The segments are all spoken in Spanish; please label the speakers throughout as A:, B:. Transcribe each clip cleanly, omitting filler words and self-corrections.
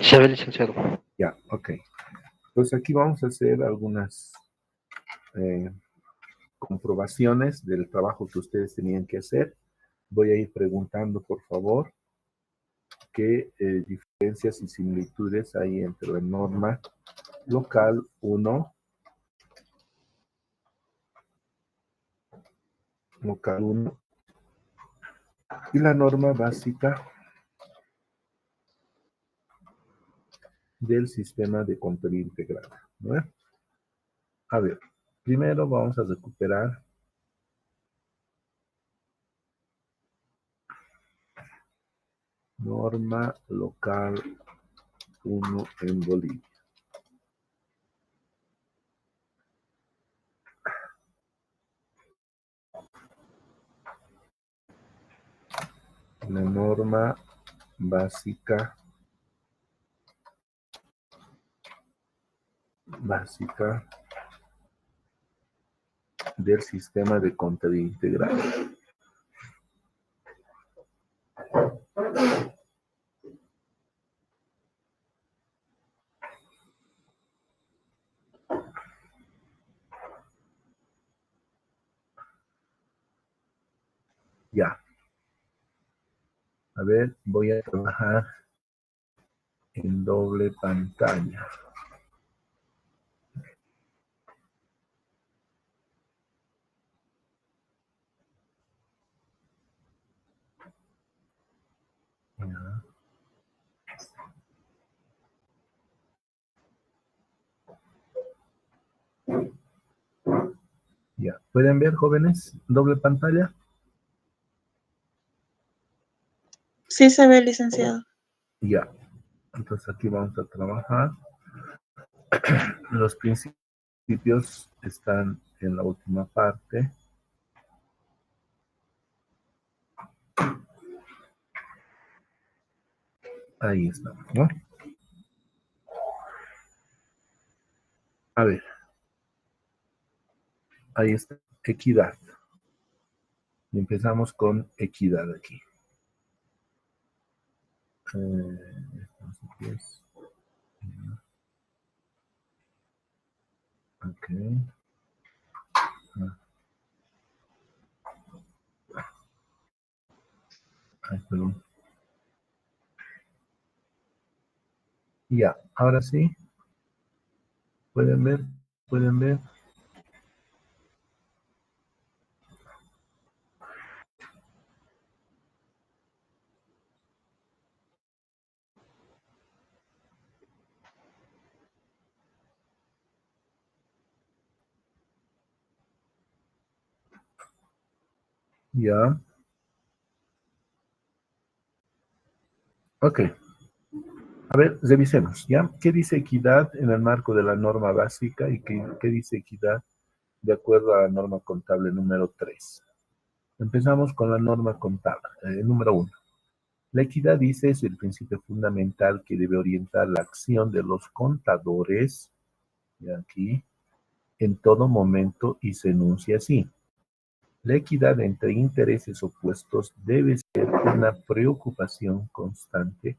A: Se ve, licenciado.
B: Ya, ok. Pues aquí vamos a hacer algunas comprobaciones del trabajo que ustedes tenían que hacer. Voy a ir preguntando, por favor, qué diferencias y similitudes hay entre la norma local 1, y la norma básica del sistema de contabilidad integrada, ¿no? A ver, primero vamos a recuperar norma local 1 en Bolivia. La norma básica del sistema de contabilidad integrado. Ya. A ver, voy a trabajar en doble pantalla. Ya. Ya. ¿Pueden ver, jóvenes, doble pantalla?
C: Sí se ve, licenciado.
B: Ya. Entonces aquí vamos a trabajar. Los principios están en la última parte. Ahí estamos, ¿no? A ver. Ahí está. Equidad. Y empezamos con equidad aquí. Entonces, ok. Ay, perdón. Ya, ahora sí. ¿Pueden ver? ¿Pueden ver? Ya. Ok. A ver, revisemos, ¿ya? ¿Qué dice equidad en el marco de la norma básica y qué dice equidad de acuerdo a la norma contable número 3? Empezamos con la norma contable, número 1. La equidad dice es el principio fundamental que debe orientar la acción de los contadores, y aquí, en todo momento, y se enuncia así. La equidad entre intereses opuestos debe ser una preocupación constante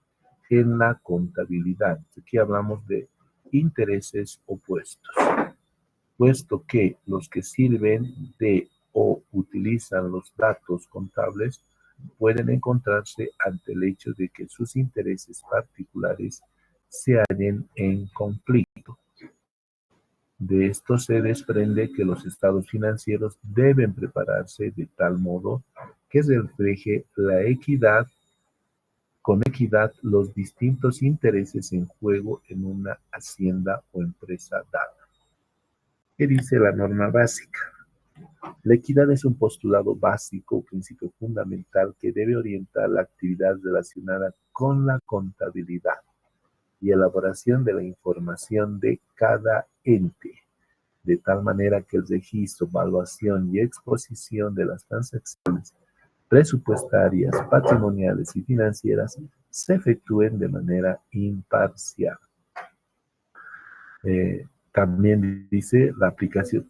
B: en la contabilidad. Aquí hablamos de intereses opuestos, puesto que los que sirven de o utilizan los datos contables pueden encontrarse ante el hecho de que sus intereses particulares se hallen en conflicto. De esto se desprende que los estados financieros deben prepararse de tal modo que refleje con equidad los distintos intereses en juego en una hacienda o empresa dada. ¿Qué dice la norma básica? La equidad es un postulado básico o principio fundamental que debe orientar la actividad relacionada con la contabilidad y elaboración de la información de cada ente, de tal manera que el registro, evaluación y exposición de las transacciones presupuestarias, patrimoniales y financieras se efectúen de manera imparcial. También dice la aplicación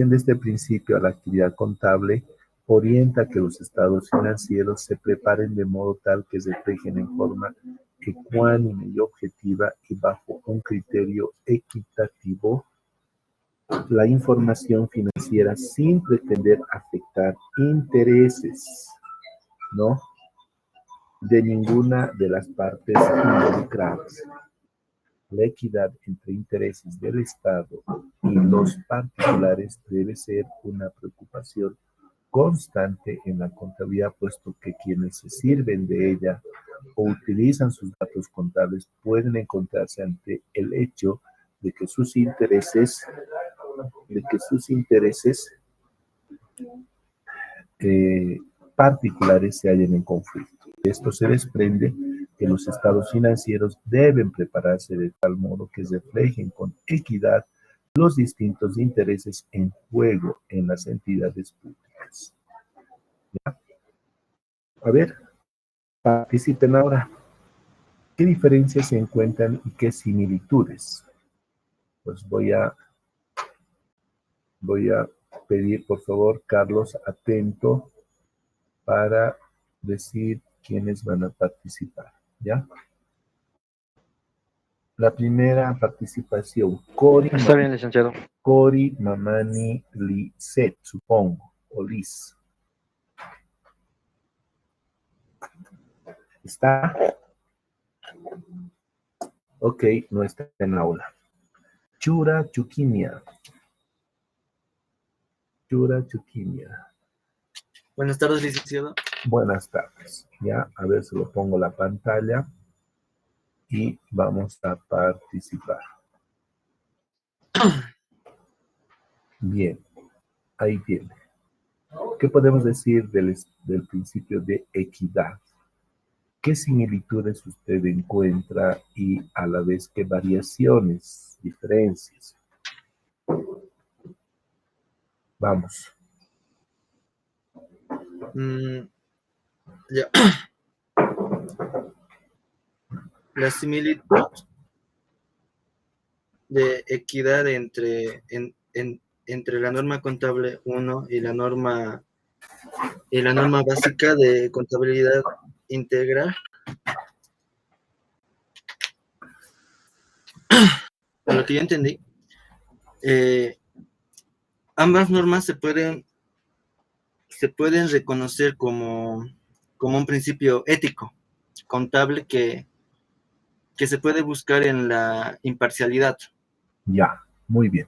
B: de este principio a la actividad contable orienta que los estados financieros se preparen de modo tal que se reflejen en forma ecuánime y objetiva y bajo un criterio equitativo la información financiera sin pretender afectar intereses, ¿no?, de ninguna de las partes involucradas. La equidad entre intereses del Estado y los particulares debe ser una preocupación constante en la contabilidad, puesto que quienes se sirven de ella o utilizan sus datos contables pueden encontrarse ante el hecho de que sus intereses, eh, particulares se hallen en conflicto. De esto se desprende que los estados financieros deben prepararse de tal modo que reflejen con equidad los distintos intereses en juego en las entidades públicas. ¿Ya? A ver, participen ahora. ¿Qué diferencias se encuentran y qué similitudes? Pues voy a pedir, por favor, Carlos, atento para decir quiénes van a participar, ¿ya? La primera participación,
A: Está bien, licenciado.
B: Cori Mamani Lisset, supongo, o Liz. ¿Está? Ok, no está en aula. Chura Chuquimia. Chura Chuquimia.
D: Buenas tardes, licenciado.
B: Buenas tardes. Ya, a ver si lo pongo la pantalla y vamos a participar. Bien, ahí tiene. ¿Qué podemos decir del principio de equidad? ¿Qué similitudes usted encuentra y a la vez qué variaciones, diferencias? Vamos.
D: Ya. La similitud de equidad entre la norma contable 1 y la norma básica de contabilidad integral. Por lo que yo entendí, ambas normas se pueden reconocer como un principio ético, contable, que se puede buscar en la imparcialidad.
B: Ya, muy bien.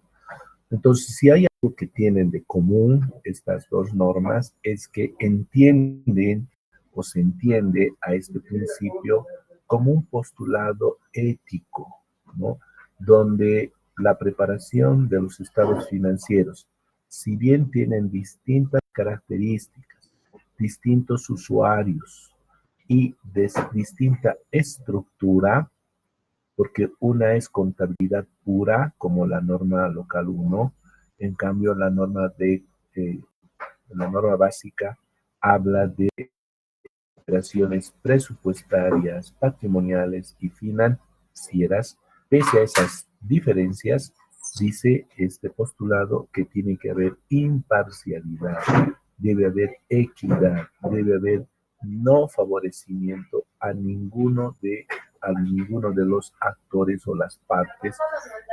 B: Entonces, si hay algo que tienen de común estas dos normas, es que entienden o se entiende a este principio como un postulado ético, ¿no? Donde la preparación de los estados financieros, si bien tienen distintas características, distintos usuarios y distinta estructura, porque una es contabilidad pura, como la norma local 1, en cambio la norma la norma básica habla de operaciones presupuestarias, patrimoniales y financieras. Pese a esas diferencias, dice este postulado que tiene que haber imparcialidad, debe haber equidad, debe haber no favorecimiento a ninguno de los actores o las partes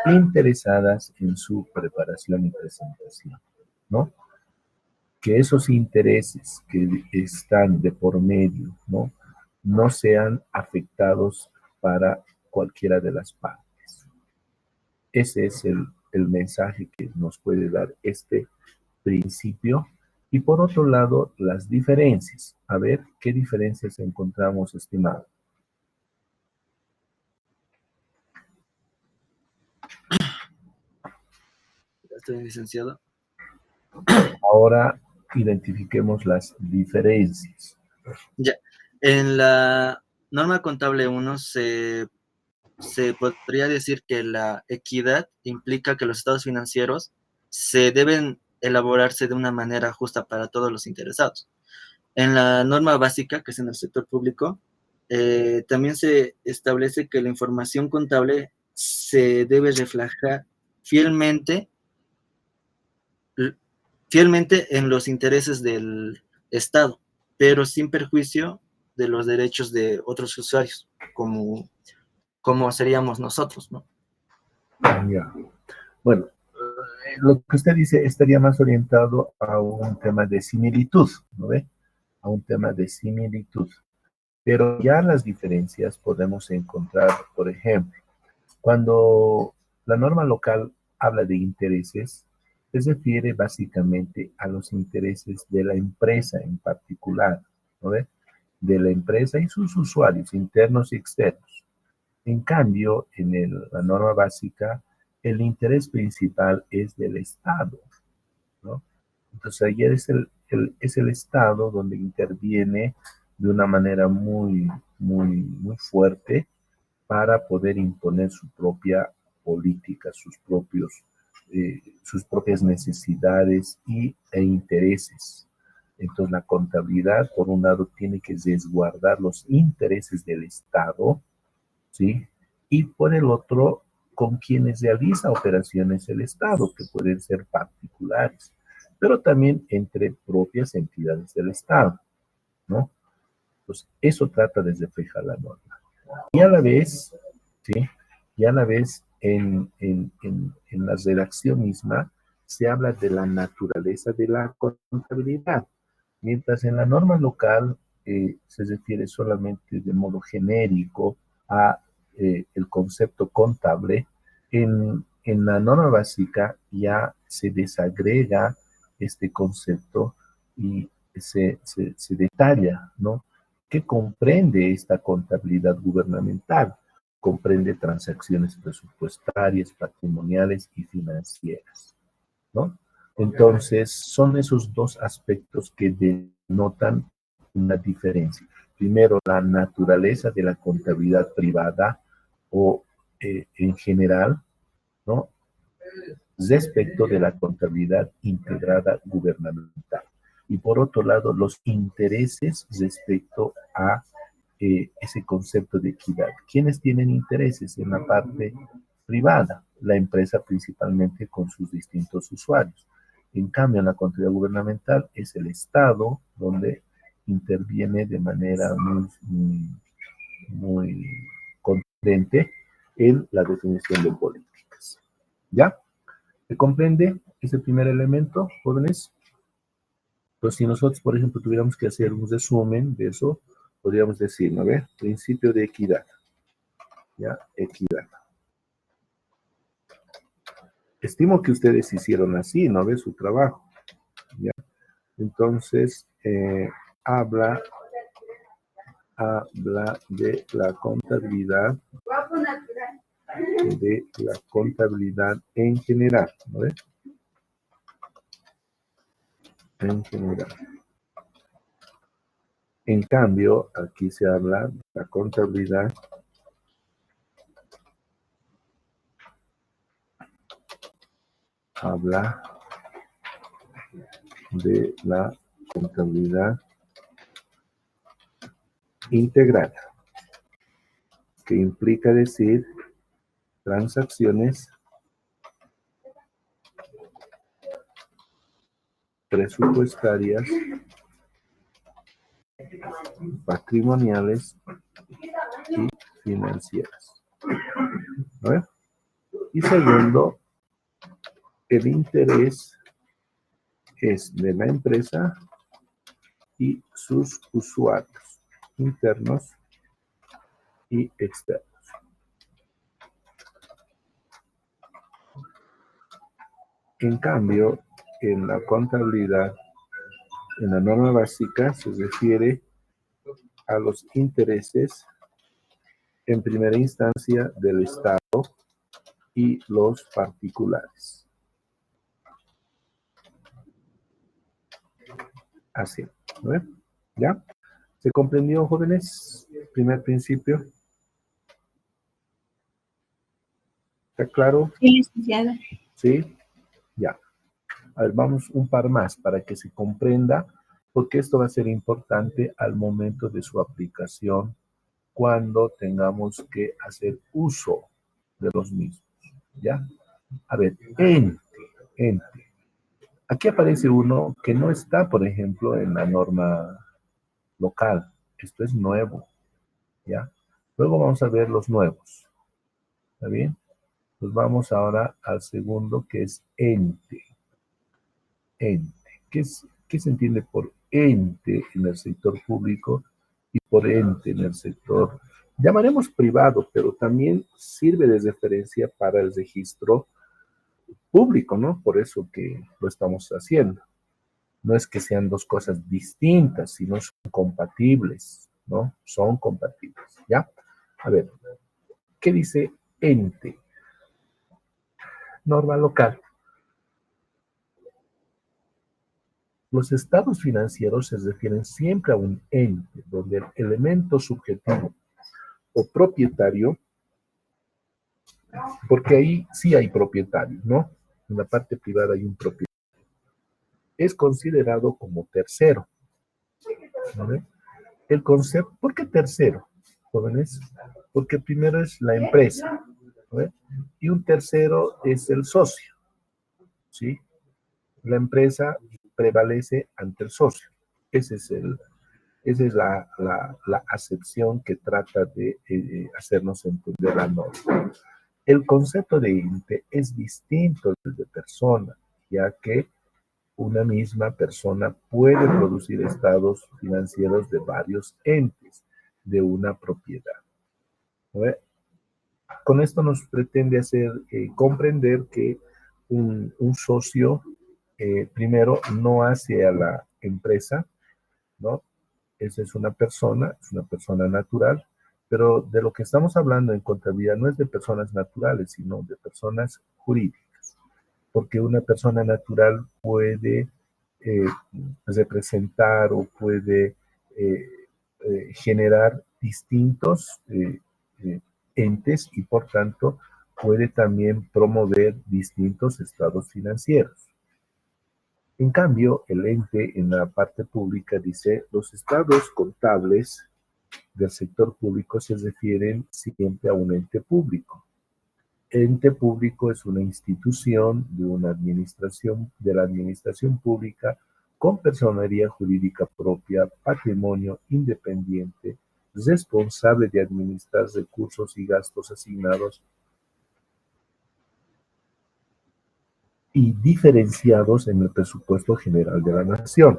B: interesadas en su preparación y presentación, ¿no? Que esos intereses que están de por medio, ¿no?, no sean afectados para cualquiera de las partes. Ese es el mensaje que nos puede dar este principio. Y por otro lado, las diferencias. A ver, ¿qué diferencias encontramos, estimado?
D: Estoy licenciado.
B: Ahora identifiquemos las diferencias.
D: Ya. En la norma contable 1 se podría decir que la equidad implica que los estados financieros se deben elaborarse de una manera justa para todos los interesados. En la norma básica, que es en el sector público, también se establece que la información contable se debe reflejar fielmente fielmente en los intereses del Estado, pero sin perjuicio de los derechos de otros usuarios, como seríamos nosotros, ¿no?
B: Ya. Bueno, lo que usted dice estaría más orientado a un tema de similitud, ¿no ve? A un tema de similitud. Pero ya las diferencias podemos encontrar, por ejemplo, cuando la norma local habla de intereses, se refiere básicamente a los intereses de la empresa en particular, ¿no ve? De la empresa y sus usuarios internos y externos. En cambio, en la norma básica, el interés principal es del Estado, ¿no? Entonces, ahí es el Estado donde interviene de una manera muy fuerte para poder imponer su propia política, sus propias necesidades e intereses. Entonces, la contabilidad, por un lado, tiene que resguardar los intereses del Estado, ¿sí? Y por el otro, con quienes realiza operaciones el Estado, que pueden ser particulares, pero también entre propias entidades del Estado, ¿no? Pues eso trata de reflejar la norma. Y a la vez, ¿sí? Y a la vez en la redacción misma se habla de la naturaleza de la contabilidad, mientras en la norma local se refiere solamente de modo genérico a el concepto contable, en la norma básica ya se desagrega este concepto y se detalla, ¿no? ¿Qué comprende esta contabilidad gubernamental? Comprende transacciones presupuestarias, patrimoniales y financieras, ¿no? Entonces, son esos dos aspectos que denotan una diferencia. Primero, la naturaleza de la contabilidad privada o en general, ¿no? Respecto de la contabilidad integrada gubernamental. Y por otro lado, los intereses respecto a ese concepto de equidad. ¿Quiénes tienen intereses en la parte privada? La empresa principalmente con sus distintos usuarios. En cambio, en la contabilidad gubernamental es el Estado donde interviene de manera muy contundente en la definición de políticas. ¿Ya? ¿Se comprende ese primer elemento, jóvenes? Pues si nosotros, por ejemplo, tuviéramos que hacer un resumen de eso, podríamos decir, ¿no ve? Principio de equidad. ¿Ya? Equidad. Estimo que ustedes hicieron así, ¿no ve? Su trabajo. ¿Ya? Entonces, habla de la contabilidad en general, ¿no ve? En general. En cambio, aquí se habla de la contabilidad integral, que implica decir transacciones presupuestarias, patrimoniales y financieras. ¿No? Y segundo, el interés es de la empresa y sus usuarios internos y externos. En cambio, en la contabilidad, en la norma básica, se refiere a los intereses en primera instancia del Estado y los particulares. Así, ¿no? ¿Ya? ¿Se comprendió, jóvenes? Primer principio. ¿Está claro?
C: Sí, licenciada.
B: Sí, ya. A ver, vamos un par más para que se comprenda, porque esto va a ser importante al momento de su aplicación cuando tengamos que hacer uso de los mismos, ¿ya? A ver, ente. Aquí aparece uno que no está, por ejemplo, en la norma local. Esto es nuevo, ¿ya? Luego vamos a ver los nuevos, ¿está bien? Pues vamos ahora al segundo, que es ente. Ente. ¿Qué se entiende por ente en el sector público y por ente en el sector, llamaremos privado, pero también sirve de referencia para el registro público, ¿no? Por eso que lo estamos haciendo. No es que sean dos cosas distintas, sino son compatibles, ¿no? Son compatibles, ¿ya? A ver, ¿qué dice ente? Norma local. Los estados financieros se refieren siempre a un ente, donde el elemento subjetivo o propietario, porque ahí sí hay propietario, ¿no? En la parte privada hay un propietario, es considerado como tercero, ¿no? El concepto, ¿por qué tercero, jóvenes? Porque primero es la empresa, ¿no? Y un tercero es el socio, ¿sí? La empresa prevalece ante el socio. Ese es el, Esa es la acepción que trata de hacernos entender la norma. El concepto de ente es distinto del de persona, ya que una misma persona puede producir estados financieros de varios entes de una propiedad. ¿No? Con esto nos pretende hacer comprender que un socio, primero, no hace a la empresa, ¿no? Esa es una persona natural, pero de lo que estamos hablando en contabilidad no es de personas naturales, sino de personas jurídicas, porque una persona natural puede eh, representar o puede eh, generar distintos entes y por tanto puede también promover distintos estados financieros. En cambio, el ente en la parte pública dice, los estados contables del sector público se refieren siempre a un ente público. Ente público es una institución de una administración, de la administración pública con personería jurídica propia, patrimonio independiente, responsable de administrar recursos y gastos asignados y diferenciados en el presupuesto general de la nación.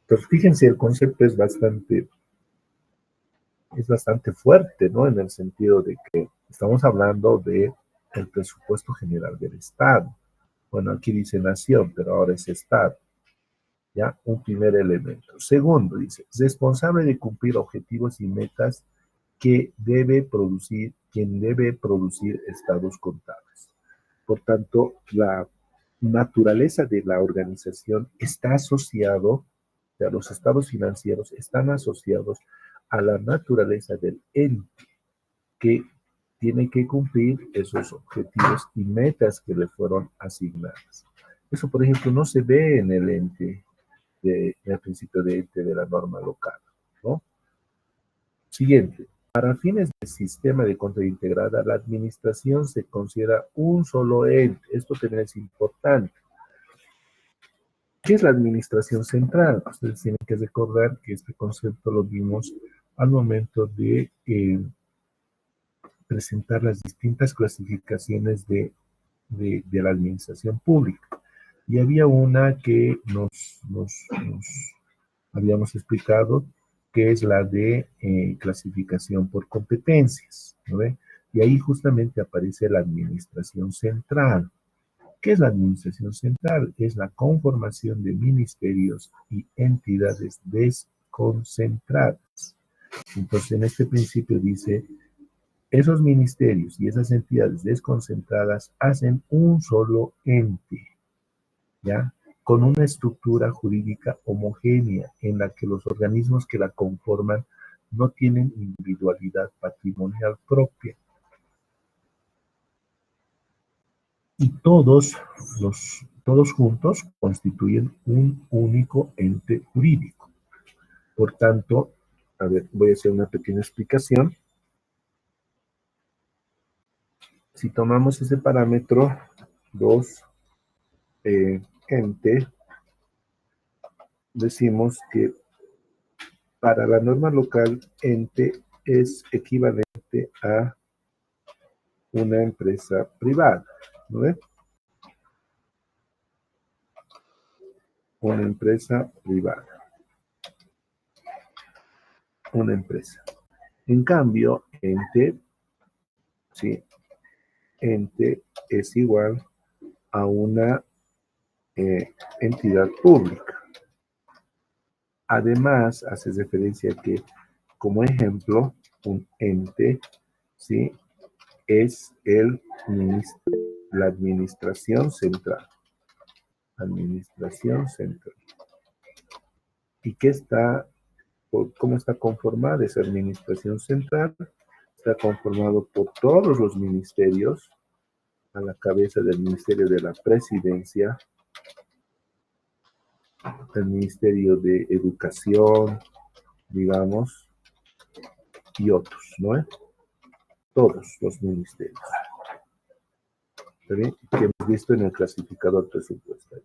B: Entonces, fíjense, el concepto es bastante fuerte, ¿no? En el sentido de que estamos hablando de el presupuesto general del Estado. Bueno, aquí dice nación, pero ahora es Estado. ¿Ya? Un primer elemento. Segundo, dice, responsable de cumplir objetivos y metas quien debe producir estados contables. Por tanto, la naturaleza de la organización está asociado, o sea, los estados financieros están asociados a la naturaleza del ente que tiene que cumplir esos objetivos y metas que le fueron asignadas. Eso, por ejemplo, no se ve en el ente, en el principio de ente de la norma local, ¿no? Siguiente. Para fines del sistema de control integrada, la administración se considera un solo ente. Esto también es importante. ¿Qué es la administración central? Ustedes tienen que recordar que este concepto lo vimos al momento de presentar las distintas clasificaciones de la administración pública. Y había una que nos habíamos explicado, que es la de clasificación por competencias, ¿no ve? Y ahí justamente aparece la administración central. ¿Qué es la administración central? Es la conformación de ministerios y entidades desconcentradas. Entonces, en este principio dice, esos ministerios y esas entidades desconcentradas hacen un solo ente, ¿ya? Con una estructura jurídica homogénea en la que los organismos que la conforman no tienen individualidad patrimonial propia. Y todos juntos constituyen un único ente jurídico. Por tanto, a ver, voy a hacer una pequeña explicación. Si tomamos ese parámetro 2, ente, decimos que para la norma local, ente es equivalente a una empresa privada, ¿no ve? Una empresa privada. Una empresa. En cambio, ente, ¿sí? Ente es igual a una entidad pública. Además, hace referencia a que, como ejemplo, un ente, ¿sí? Es la administración central. Administración central. ¿Y cómo está conformada esa administración central? Está conformado por todos los ministerios, a la cabeza del Ministerio de la Presidencia, el Ministerio de Educación, digamos, y otros, ¿no? Todos los ministerios. ¿Está bien? Que hemos visto en el clasificador presupuestario.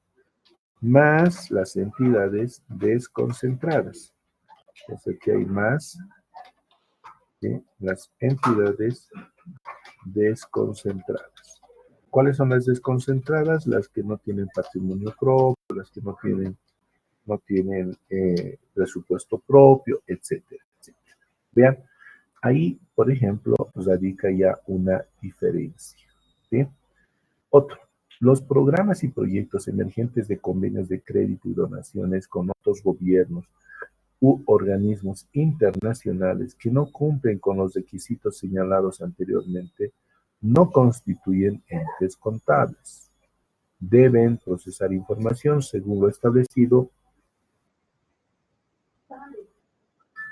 B: Más las entidades desconcentradas. Es decir, que hay más, ¿sí? Las entidades desconcentradas. ¿Cuáles son las desconcentradas? Las que no tienen patrimonio propio, las que no tienen presupuesto propio, etcétera, etcétera. Vean, ahí, por ejemplo, radica ya una diferencia, ¿sí? Otro, los programas y proyectos emergentes de convenios de crédito y donaciones con otros gobiernos u organismos internacionales que no cumplen con los requisitos señalados anteriormente no constituyen entes contables. Deben procesar información según lo establecido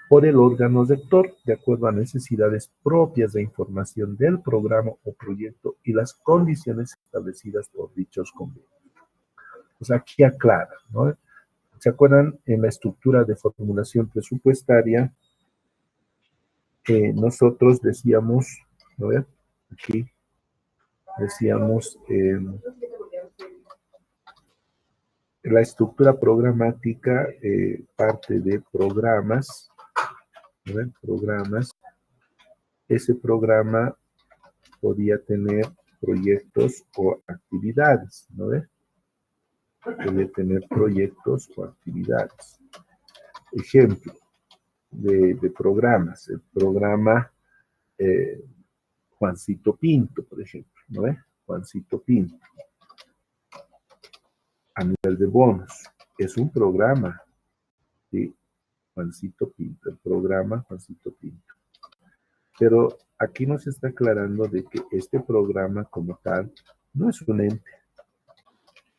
B: por el órgano rector, de acuerdo a necesidades propias de información del programa o proyecto y las condiciones establecidas por dichos convenios. Pues aquí aclara, ¿no? ¿Se acuerdan en la estructura de formulación presupuestaria? Nosotros decíamos, ¿no? Aquí decíamos la estructura programática parte de programas, ¿no? Programas. Ese programa podía tener proyectos o actividades, ¿no ve? Podía tener proyectos o actividades. Ejemplo de programas. El programa Juancito Pinto, por ejemplo, ¿no ve? Juancito Pinto. A nivel de bonos. Es un programa de Juancito Pinto, el programa Juancito Pinto. Pero aquí nos está aclarando de que este programa como tal no es un ente.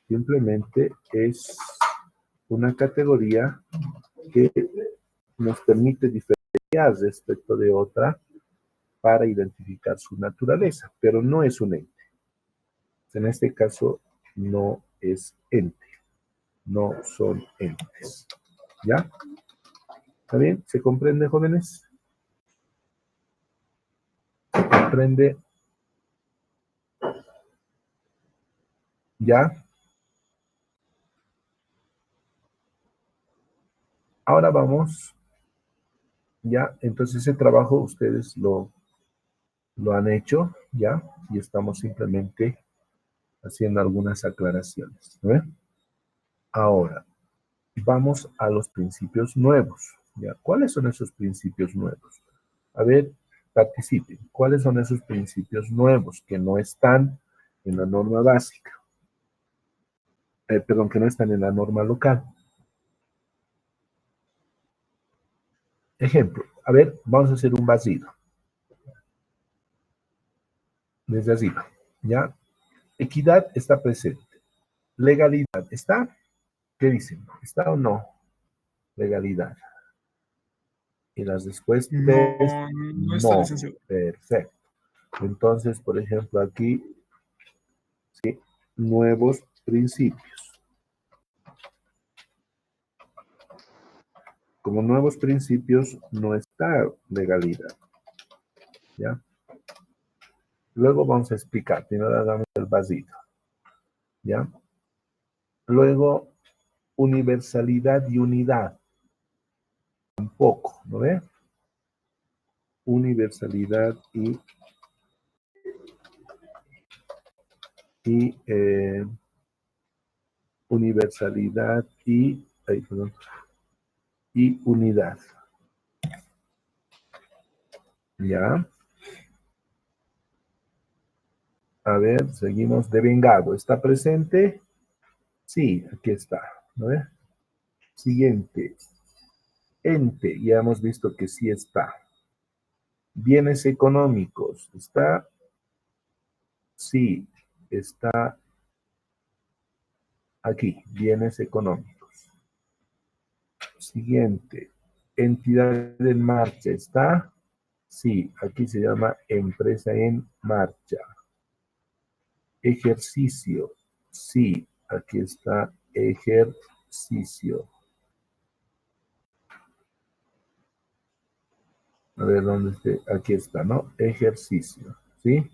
B: Simplemente es una categoría que nos permite diferenciar respecto de otra para identificar su naturaleza, pero no es un ente. En este caso, no es ente, no son entes. ¿Ya? ¿Está bien? ¿Se comprende, jóvenes? ¿Se comprende? ¿Ya? Ahora vamos, ya, entonces ese trabajo ustedes lo han hecho, ya, y estamos simplemente haciendo algunas aclaraciones, ¿no? Ahora, vamos a los principios nuevos, ¿ya? ¿Cuáles son esos principios nuevos? A ver, participen. ¿Cuáles son esos principios nuevos que no están en la norma básica? Perdón, que no están en la norma local. Ejemplo, a ver, vamos a hacer un vacío. Desde arriba, ¿ya? Equidad está presente. Legalidad, ¿está? ¿Qué dicen? ¿Está o no? Legalidad. Y las respuestas
A: no está,
B: no.
A: licenciado.
B: Perfecto. Entonces, por ejemplo, aquí, ¿sí? Nuevos principios. Como nuevos principios no está legalidad. ¿Ya? Luego vamos a explicar. Primero hagamos el vacío. ¿Ya? Luego, universalidad y unidad. Tampoco, ¿no ve? Universalidad y universalidad y unidad. ¿Ya? A ver, seguimos. Devengado. ¿Está presente? Sí, aquí está. ¿No ve? Siguiente. Ente. Ya hemos visto que sí está. Bienes económicos. ¿Está? Sí, está aquí. Bienes económicos. Siguiente. Entidad en marcha. ¿Está? Sí, aquí se llama empresa en marcha. Ejercicio. Sí, aquí está ejercicio. A ver dónde esté. Aquí está, ¿no? Ejercicio. ¿Sí?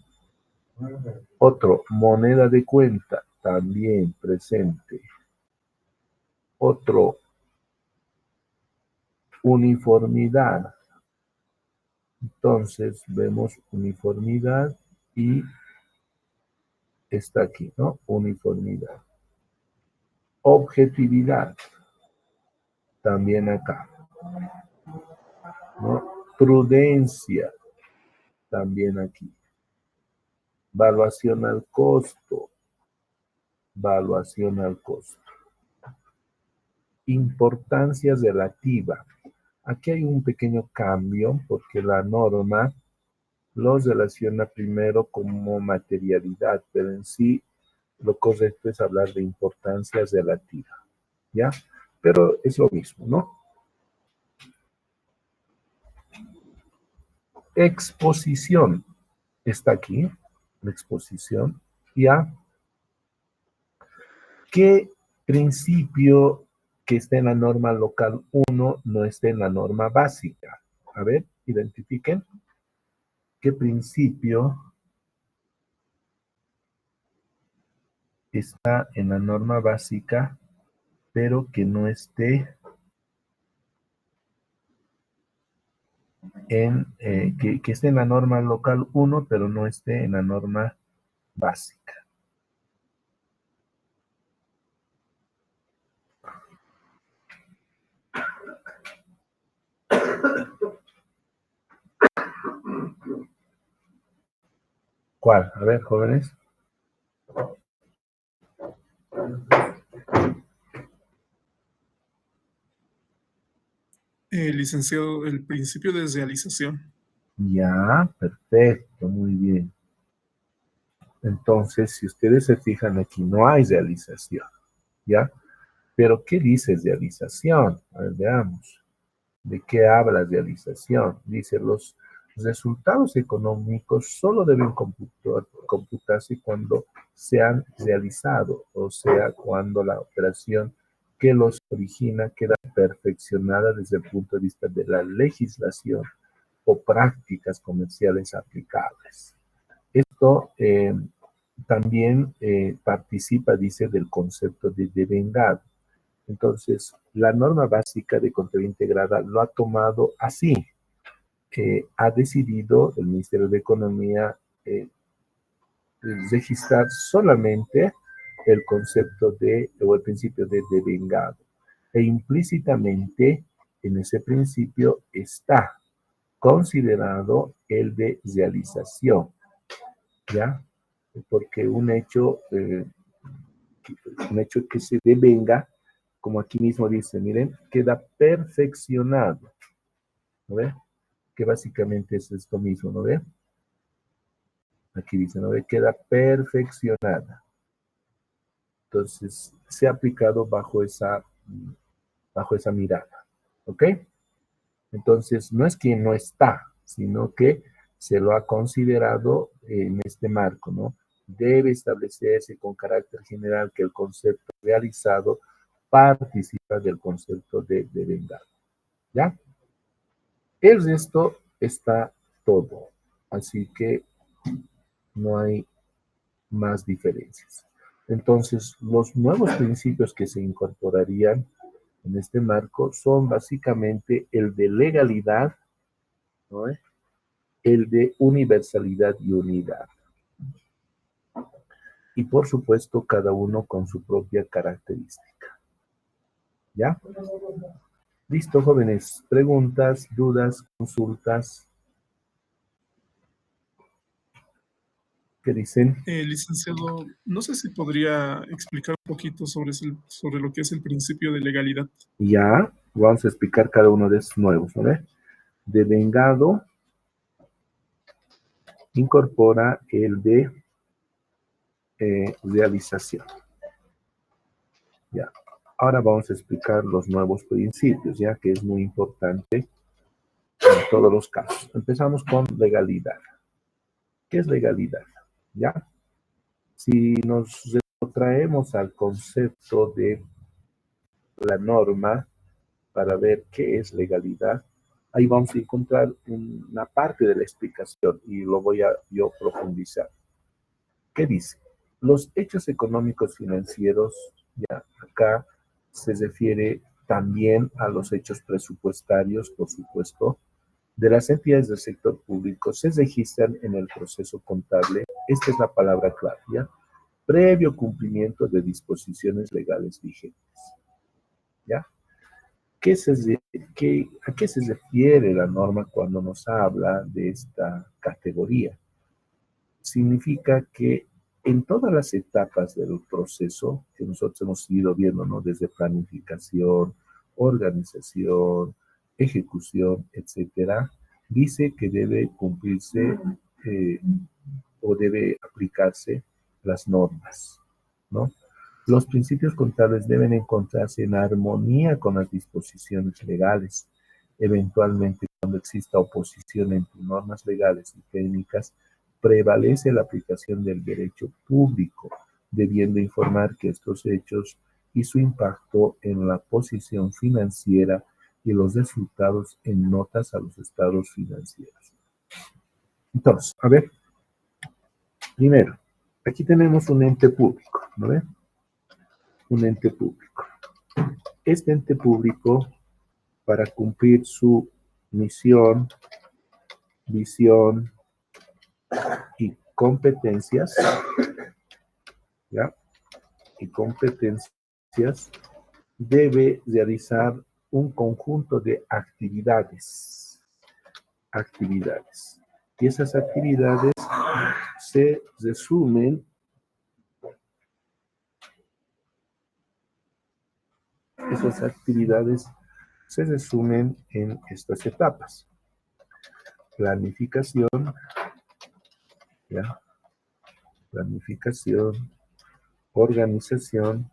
B: Otro, moneda de cuenta. También presente. Otro, uniformidad. Entonces vemos uniformidad y está aquí, ¿no? Uniformidad. Objetividad. También acá, ¿no? Prudencia. También aquí. Valuación al costo. Valuación al costo. Importancia relativa. Aquí hay un pequeño cambio porque la norma los relaciona primero como materialidad, pero en sí lo correcto es hablar de importancia relativa, ¿ya? Pero es lo mismo, ¿no? Exposición. Está aquí, la exposición, ¿ya? ¿Qué principio que está en la norma local 1 no está en la norma básica? A ver, identifiquen. ¿Qué principio está en la norma básica, pero que no esté que esté en la norma local 1, pero no esté en la norma básica? ¿Cuál? A ver, jóvenes.
A: Licenciado, el principio de realización.
B: Ya, perfecto, muy bien. Entonces, si ustedes se fijan aquí, no hay realización, ¿ya? Pero, ¿qué dice realización? A ver, veamos. ¿De qué habla realización? Dice, los resultados económicos solo deben computarse cuando se han realizado, o sea, cuando la operación que los origina queda perfeccionada desde el punto de vista de la legislación o prácticas comerciales aplicables. Esto también participa, dice, del concepto de devengado. Entonces, la norma básica de contabilidad integrada lo ha tomado así. Ha decidido el Ministerio de Economía registrar solamente el concepto o el principio de devengado. E implícitamente en ese principio está considerado el de realización, ¿ya? Porque un hecho que se devenga, como aquí mismo dice, miren, queda perfeccionado, ¿no ve? Que básicamente es esto mismo, ¿no ve? Aquí dice, ¿no ve? Queda perfeccionada. Entonces, se ha aplicado bajo esa mirada, ¿ok? Entonces, no es que no está, sino que se lo ha considerado en este marco, ¿no? Debe establecerse con carácter general que el concepto realizado participa del concepto de devengado, ¿ya? El resto está todo, así que no hay más diferencias. Entonces, los nuevos principios que se incorporarían en este marco son básicamente el de legalidad, ¿no? El de universalidad y unidad. Y por supuesto, cada uno con su propia característica. ¿Ya? Listo, jóvenes. Preguntas, dudas, consultas. ¿Qué dicen?
A: Licenciado, no sé si podría explicar un poquito sobre lo que es el principio de legalidad.
B: Ya, vamos a explicar cada uno de estos nuevos, ¿no? Devengado incorpora el de realización. Ya. Ahora vamos a explicar los nuevos principios, ya que es muy importante en todos los casos. Empezamos con legalidad. ¿Qué es legalidad? ¿Ya? Si nos retrotraemos al concepto de la norma para ver qué es legalidad, ahí vamos a encontrar una parte de la explicación y lo voy a yo profundizar. ¿Qué dice? Los hechos económicos financieros, ya acá se refiere también a los hechos presupuestarios, por supuesto, de las entidades del sector público, se registran en el proceso contable. Esta es la palabra clave, ¿ya? Previo cumplimiento de disposiciones legales vigentes, ¿ya? ¿A qué se refiere la norma cuando nos habla de esta categoría? Significa que en todas las etapas del proceso que nosotros hemos ido viendo, ¿no? Desde planificación, organización, ejecución, etcétera, dice que debe cumplirse eh, o debe aplicarse las normas, ¿no? Los principios contables deben encontrarse en armonía con las disposiciones legales. Eventualmente, cuando exista oposición entre normas legales y técnicas, prevalece la aplicación del derecho público, debiendo informar que estos hechos y su impacto en la posición financiera y los resultados en notas a los estados financieros. Entonces, a ver, primero, aquí tenemos un ente público, ¿no ven? Un ente público. Este ente público, para cumplir su misión, visión y competencias, ¿ya? Y competencias, debe realizar un conjunto de actividades. Actividades. Y esas actividades se resumen en estas etapas. Planificación, ¿ya? Planificación, organización,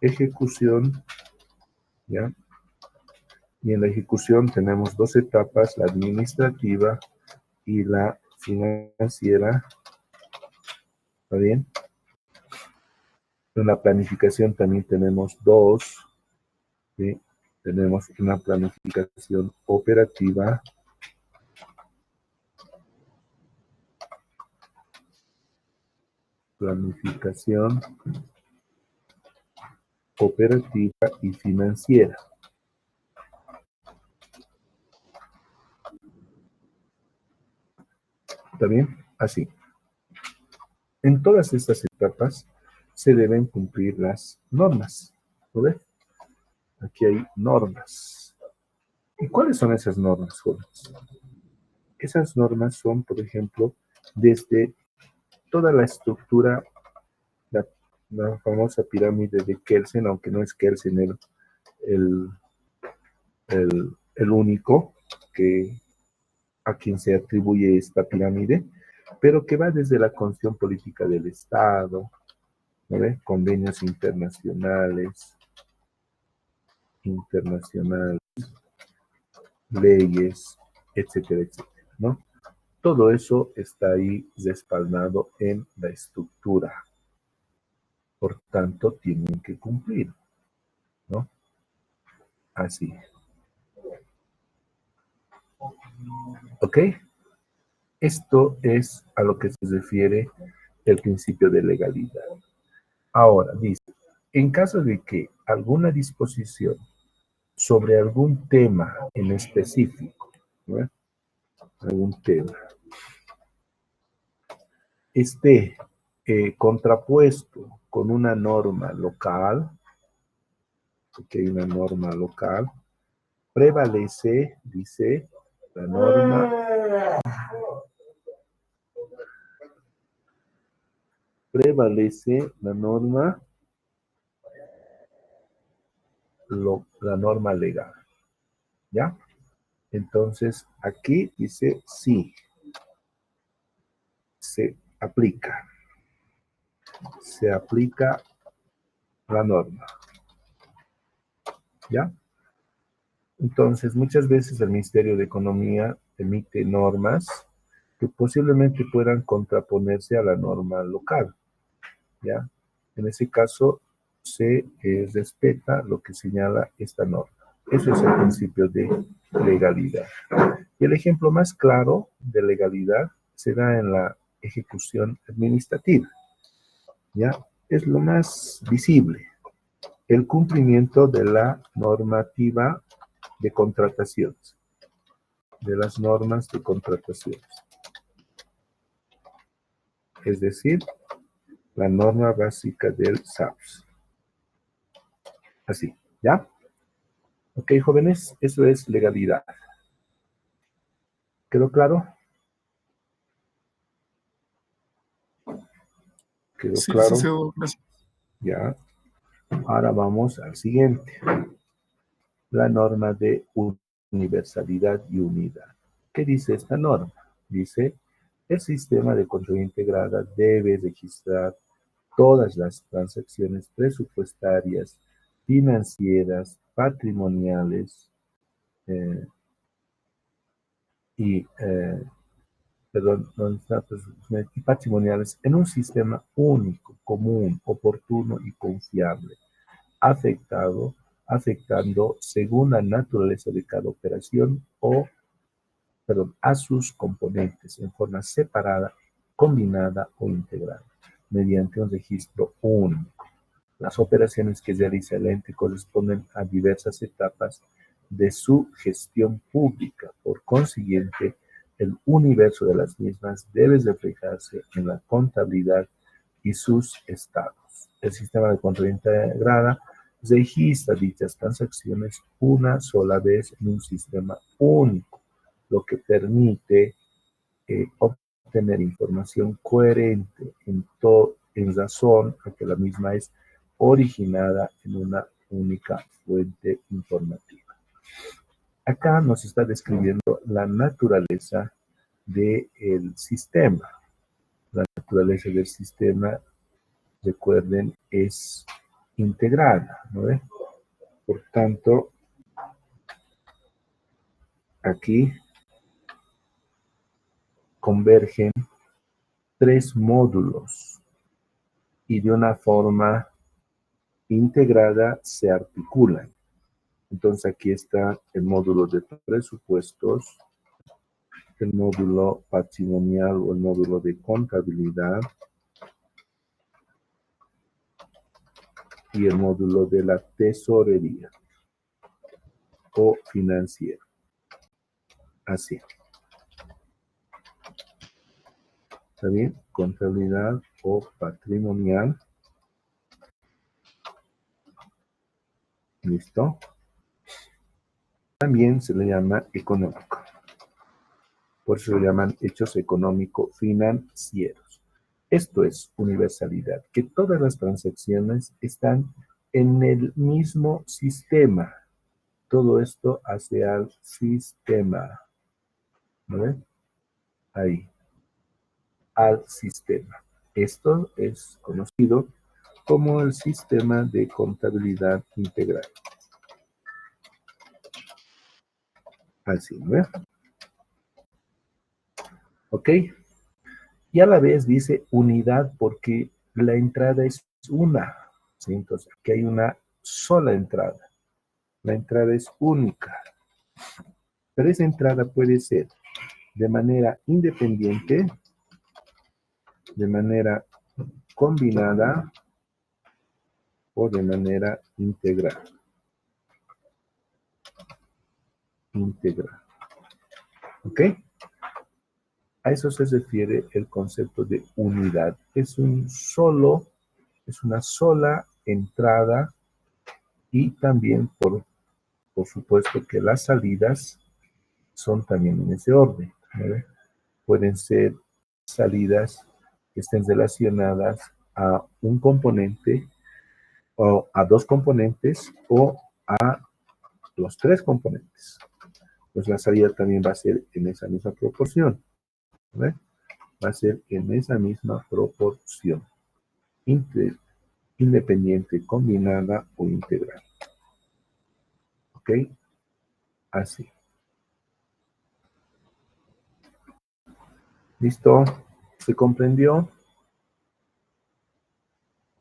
B: ejecución, ¿ya? Y en la ejecución tenemos dos etapas, la administrativa y la financiera. ¿Está bien? En la planificación también tenemos dos, ¿sí? Tenemos una planificación operativa y financiera. ¿Está bien? Así. En todas estas etapas se deben cumplir las normas. ¿Lo ves? Aquí hay normas. ¿Y cuáles son esas normas, jóvenes? Esas normas son, por ejemplo, desde toda la estructura, la famosa pirámide de Kelsen, aunque no es Kelsen el, el único a quien se atribuye esta pirámide, pero que va desde la constitución política del Estado, ¿no ve? Convenios internacionales, leyes, etcétera, etcétera, ¿no? Todo eso está ahí respaldado en la estructura. Por tanto, tienen que cumplir, ¿no? Así. ¿Ok? Esto es a lo que se refiere el principio de legalidad. Ahora, dice, en caso de que alguna disposición sobre algún tema en específico, ¿no? Algún tema, esté contrapuesto con una norma local, porque hay una norma local, prevalece, dice, la norma, prevalece la norma, la norma legal, ¿ya? Entonces, aquí dice sí, se aplica la norma, ¿ya? Entonces, muchas veces el Ministerio de Economía emite normas que posiblemente puedan contraponerse a la norma local, ¿ya? En ese caso, se respeta lo que señala esta norma. Eso es el principio de legalidad. Y el ejemplo más claro de legalidad se da en la ejecución administrativa, ¿ya? Es lo más visible, el cumplimiento de la normativa de contrataciones, de las normas de contrataciones. Es decir, la norma básica del SAPS. Así, ¿ya? Ok, jóvenes, eso es legalidad. ¿Quedó claro? ¿Quedó
A: Sí,
B: claro?
A: licenciado, gracias.
B: Ya. Ahora vamos al siguiente. La norma de universalidad y unidad. ¿Qué dice esta norma? Dice, el sistema de control integrada debe registrar todas las transacciones presupuestarias, financieras, patrimoniales y, y patrimoniales en un sistema único, común, oportuno y confiable, afectando según la naturaleza de cada operación a sus componentes en forma separada, combinada o integrada, mediante un registro único. Las operaciones que realiza el ente corresponden a diversas etapas de su gestión pública. Por consiguiente, el universo de las mismas debe reflejarse en la contabilidad y sus estados. El sistema de control integrada registra dichas transacciones una sola vez en un sistema único, lo que permite obtener información coherente en razón a que la misma es originada en una única fuente informativa. Acá nos está describiendo la naturaleza del sistema. La naturaleza del sistema, recuerden, es integrada, ¿no ve? Por tanto, aquí convergen tres módulos y de una forma integrada se articulan. Entonces aquí está el módulo de presupuestos, el módulo patrimonial o el módulo de contabilidad y el módulo de la tesorería o financiera. Así. ¿Está bien? Contabilidad o patrimonial. ¿Listo? También se le llama económico. Por eso se llaman hechos económico-financieros. Esto es universalidad, que todas las transacciones están en el mismo sistema. Todo esto hace al sistema. ¿No ven? Ahí. Al sistema. Esto es conocido como el sistema de contabilidad integral. Así, ¿no ven? ¿Ok? Y a la vez dice unidad porque la entrada es una. ¿Sí? Entonces, aquí hay una sola entrada. La entrada es única. Pero esa entrada puede ser de manera independiente, de manera combinada o de manera integral. ¿Ok? A eso se refiere el concepto de unidad. Es una sola entrada y también, por supuesto, que las salidas son también en ese orden, ¿vale? Pueden ser salidas que estén relacionadas a un componente o a dos componentes o a los tres componentes. Pues la salida también va a ser en esa misma proporción, ¿vale? Va a ser en esa misma proporción, independiente, combinada o integral. ¿Ok? Así. ¿Listo? ¿Se comprendió?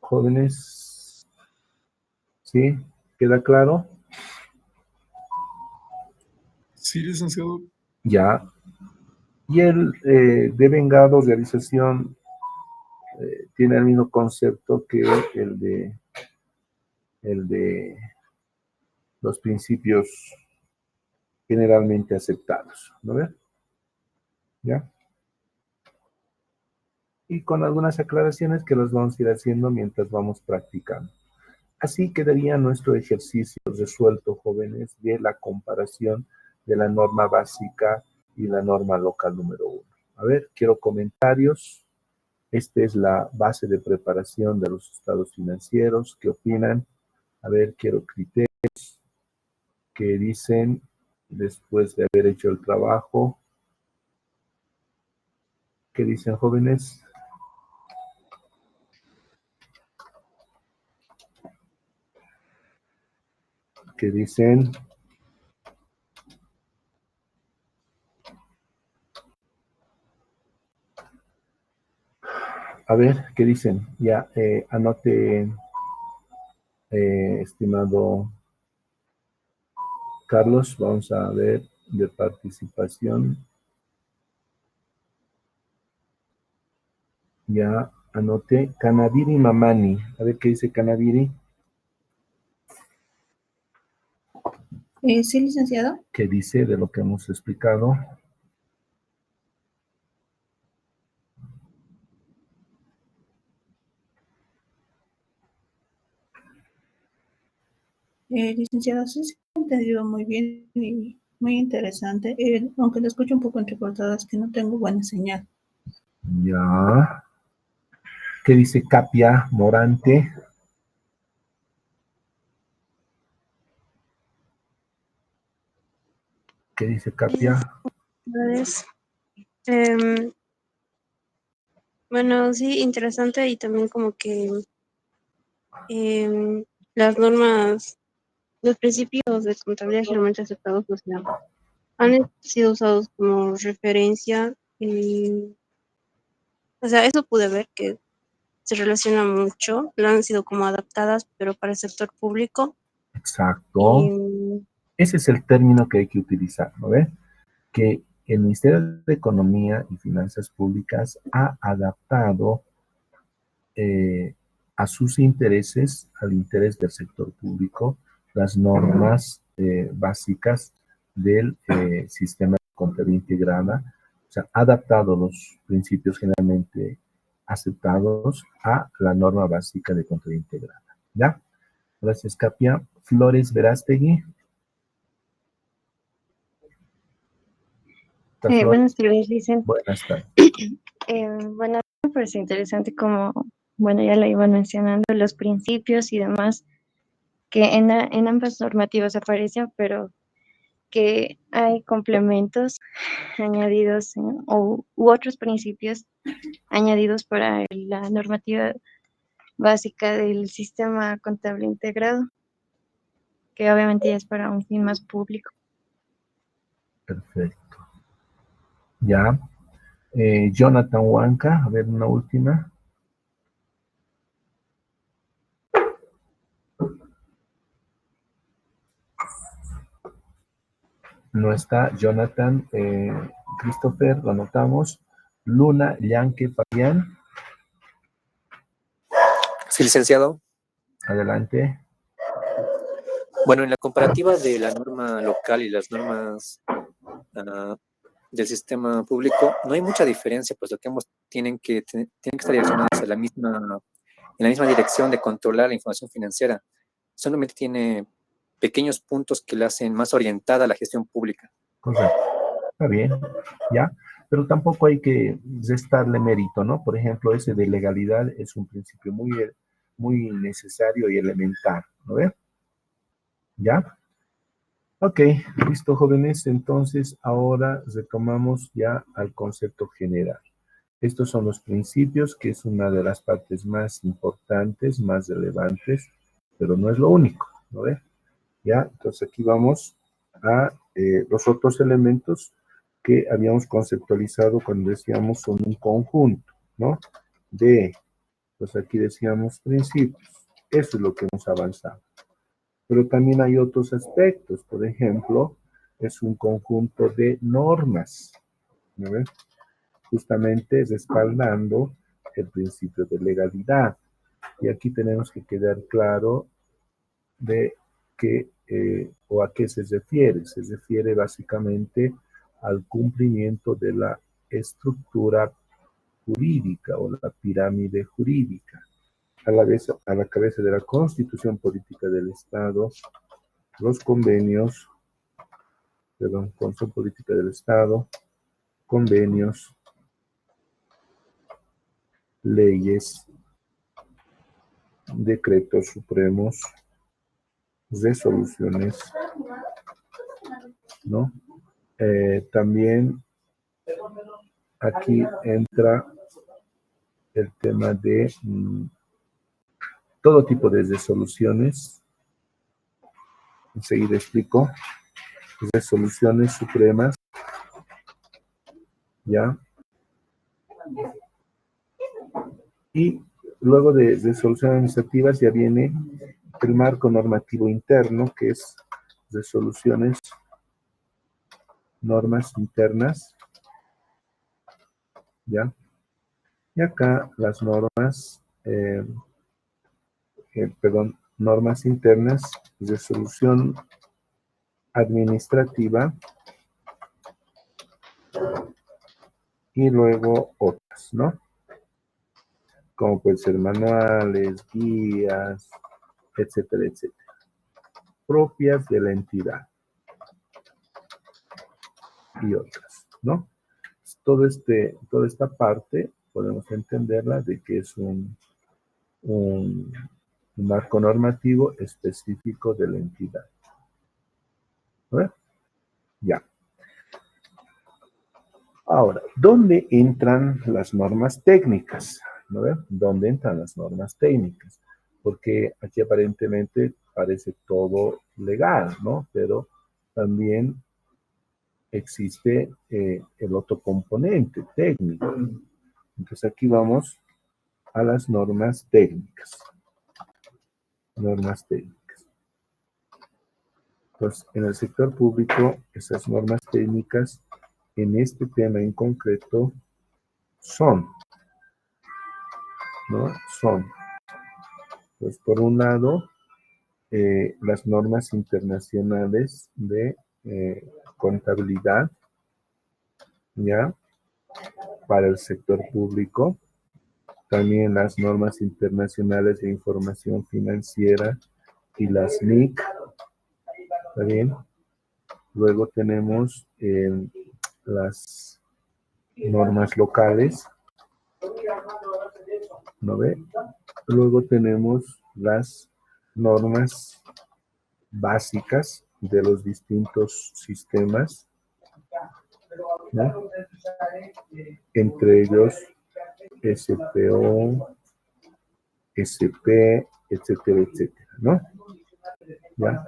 B: Jóvenes, ¿sí? ¿Queda claro?
A: Sí, licenciado.
B: Ya. Y el devengado, realización, tiene el mismo concepto que el de los principios generalmente aceptados, ¿no ves? ¿Ya? Y con algunas aclaraciones que las vamos a ir haciendo mientras vamos practicando. Así quedaría nuestro ejercicio resuelto, jóvenes, de la comparación de la norma básica y la norma local número 1. A ver, quiero comentarios. Esta es la base de preparación de los estados financieros. ¿Qué opinan? A ver, quiero criterios. ¿Qué dicen después de haber hecho el trabajo? ¿Qué dicen, jóvenes? ¿Qué dicen? A ver, ¿qué dicen? Ya, anote, estimado Carlos, vamos a ver de participación. Ya anoté Canaviri Mamani. A ver qué dice Canaviri.
C: Sí, licenciado.
B: ¿Qué dice de lo que hemos explicado?
C: Licenciado, sí, sí, he entendido muy bien y muy interesante, aunque lo escucho un poco entrecortado, es que no tengo buena señal.
B: Ya. ¿Qué dice Capia Morante? ¿Qué dice Capia?
E: Entonces, bueno, sí, interesante y también como que las normas, los principios de contabilidad generalmente aceptados, o sea, han sido usados como referencia y, o sea, eso pude ver que se relaciona mucho, lo han sido como adaptadas, pero para el sector público. Y,
B: Exacto. Ese es el término que hay que utilizar, ¿no ve? Que el Ministerio de Economía y Finanzas Públicas ha adaptado a sus intereses, al interés del sector público, las normas básicas del sistema de contabilidad integrada, o sea, ha adaptado los principios generalmente aceptados a la norma básica de contabilidad integrada. ¿Ya? Gracias, Capia. Flores Verástegui.
F: Buenas tardes, dicen.
B: Buenas tardes.
F: Bueno, me parece interesante como, bueno, ya lo iban mencionando, los principios y demás que en ambas normativas aparecen, pero que hay complementos añadidos u otros principios añadidos para la normativa básica del sistema contable integrado, que obviamente ya es para un fin más público.
B: Perfecto. Ya. Jonathan Huanca, a ver, una última. No está Jonathan. Christopher, lo anotamos. Luna, Yanque, Fabián.
G: Sí, licenciado.
B: Adelante.
G: Bueno, en la comparativa de la norma local y las normas del sistema público, no hay mucha diferencia, pues lo que ambos tienen que estar direccionados en la misma dirección de controlar la información financiera. Solamente tiene pequeños puntos que la hacen más orientada a la gestión pública.
B: Correcto. Está bien, ¿ya? Pero tampoco hay que restarle mérito, ¿no? Por ejemplo, ese de legalidad es un principio muy necesario y elemental, ¿no ve? ¿Ya? Ok, listo, jóvenes. Entonces, ahora retomamos ya al concepto general. Estos son los principios, que es una de las partes más importantes, más relevantes, pero no es lo único, ¿no ve? ¿Ya? Entonces, aquí vamos a los otros elementos que habíamos conceptualizado cuando decíamos son un conjunto, ¿no? Pues aquí decíamos principios. Eso es lo que hemos avanzado. Pero también hay otros aspectos. Por ejemplo, es un conjunto de normas, ¿no ves? Justamente respaldando el principio de legalidad. Y aquí tenemos que quedar claro de qué o a qué se refiere. Se refiere básicamente al cumplimiento de la estructura jurídica o la pirámide jurídica. A la cabeza de la Constitución Política del Estado, los convenios, Constitución Política del Estado, convenios, leyes, decretos supremos, resoluciones, ¿no? También aquí entra el tema de todo tipo de resoluciones. Enseguida explico. Resoluciones supremas, ¿ya? Y luego de resoluciones administrativas ya viene el marco normativo interno, que es resoluciones, normas internas, ¿ya? Y acá las normas, normas internas, resolución administrativa y luego otras, ¿no? Como pueden ser manuales, guías, etcétera, etcétera, propias de la entidad y otras, ¿no? Toda esta parte podemos entenderla de que es un marco normativo específico de la entidad. ¿No? Ya. Ahora, ¿dónde entran las normas técnicas? ¿No? ¿Dónde entran las normas técnicas? Porque aquí aparentemente parece todo legal, ¿no? Pero también existe el otro componente técnico. Entonces aquí vamos a las normas técnicas. Normas técnicas. Pues en el sector público, esas normas técnicas en este tema en concreto son, ¿no? Son, pues por un lado, las normas internacionales de contabilidad, ¿ya? Para el sector público. También las normas internacionales de información financiera y las NIC. ¿Está bien? Luego tenemos las normas locales. ¿No ve? Luego tenemos las normas básicas de los distintos sistemas, ¿no? Entre ellos SPO, SP, etcétera, etcétera, ¿no? ¿Ya?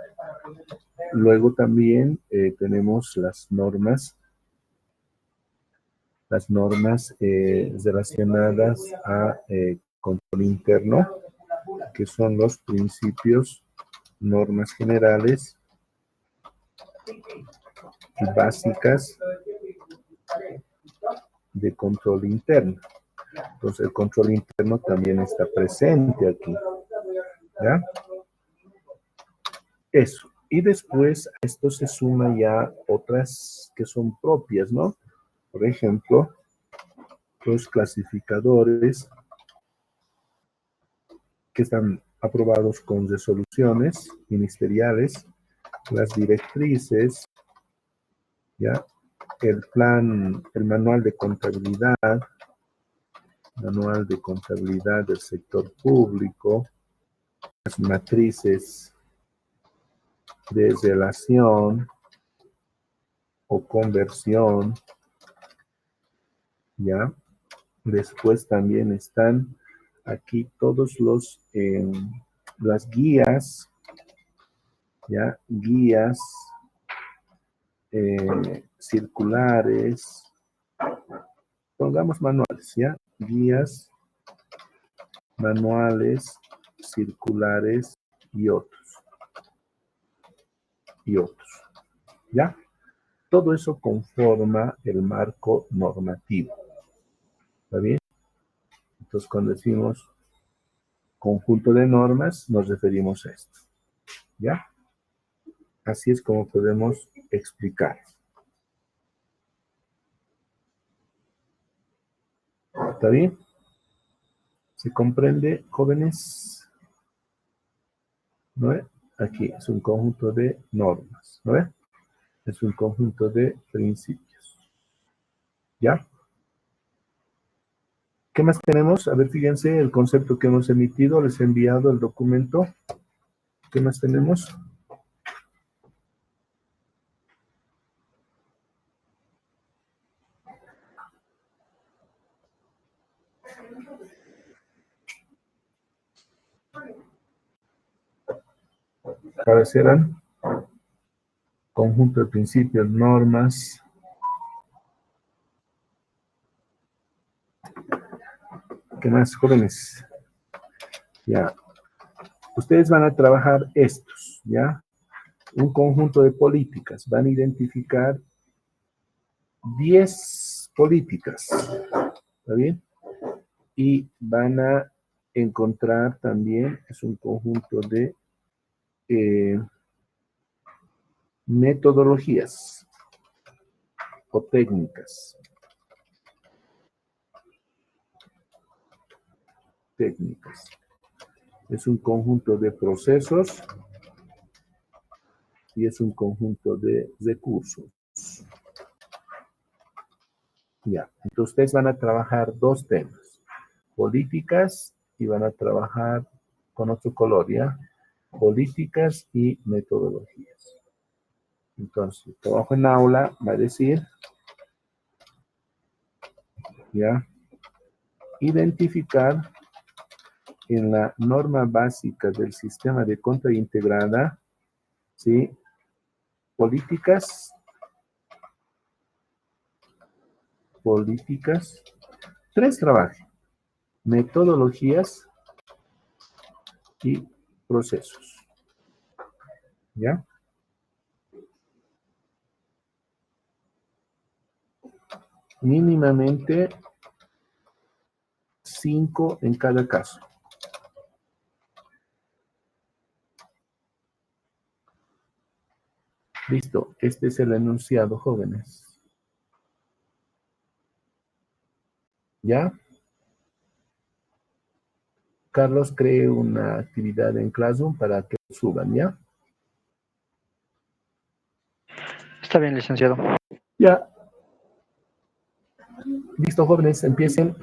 B: Luego también tenemos las normas relacionadas a control interno, que son los principios, normas generales y básicas de control interno. Entonces el control interno también está presente aquí. ¿Ya? Eso. Y después a esto se suma ya otras que son propias, ¿no? Por ejemplo, los clasificadores que están aprobados con resoluciones ministeriales, las directrices, ¿ya? El plan, el manual de contabilidad del sector público, las matrices de relación o conversión, ¿ya? Después también están aquí todos las guías, ¿ya? Guías circulares, pongamos manuales, ¿ya? Guías, manuales, circulares y otros, ¿ya? Todo eso conforma el marco normativo, ¿está bien? Entonces, cuando decimos conjunto de normas, nos referimos a esto, ¿ya? Así es como podemos explicar. ¿Está bien? ¿Se comprende, jóvenes? ¿No es? Aquí es un conjunto de normas, ¿no es? Es un conjunto de principios. ¿Ya? ¿Qué más tenemos? A ver, fíjense el concepto que hemos emitido, les he enviado el documento. ¿Qué más tenemos? Parecerán conjunto de principios, normas. ¿Qué más, jóvenes? Ya. Ustedes van a trabajar estos, ¿ya? Un conjunto de políticas. Van a identificar 10 políticas. ¿Está bien? Y van a encontrar también, es un conjunto de metodologías o técnicas. Es un conjunto de procesos y es un conjunto de recursos. Ya, entonces ustedes van a trabajar dos temas, políticas y van a trabajar con otro color, ¿ya? Políticas y metodologías. Entonces, el trabajo en aula va a decir, ¿ya? Identificar en la norma básica del sistema de conta integrada, ¿sí? Políticas, tres trabajos, metodologías y procesos, ¿ya? Mínimamente 5 en cada caso. Listo, este es el enunciado, jóvenes. ¿Ya? Carlos, cree una actividad en Classroom para que suban, ¿ya?
H: Está bien, licenciado.
B: Ya. Listo, jóvenes, empiecen.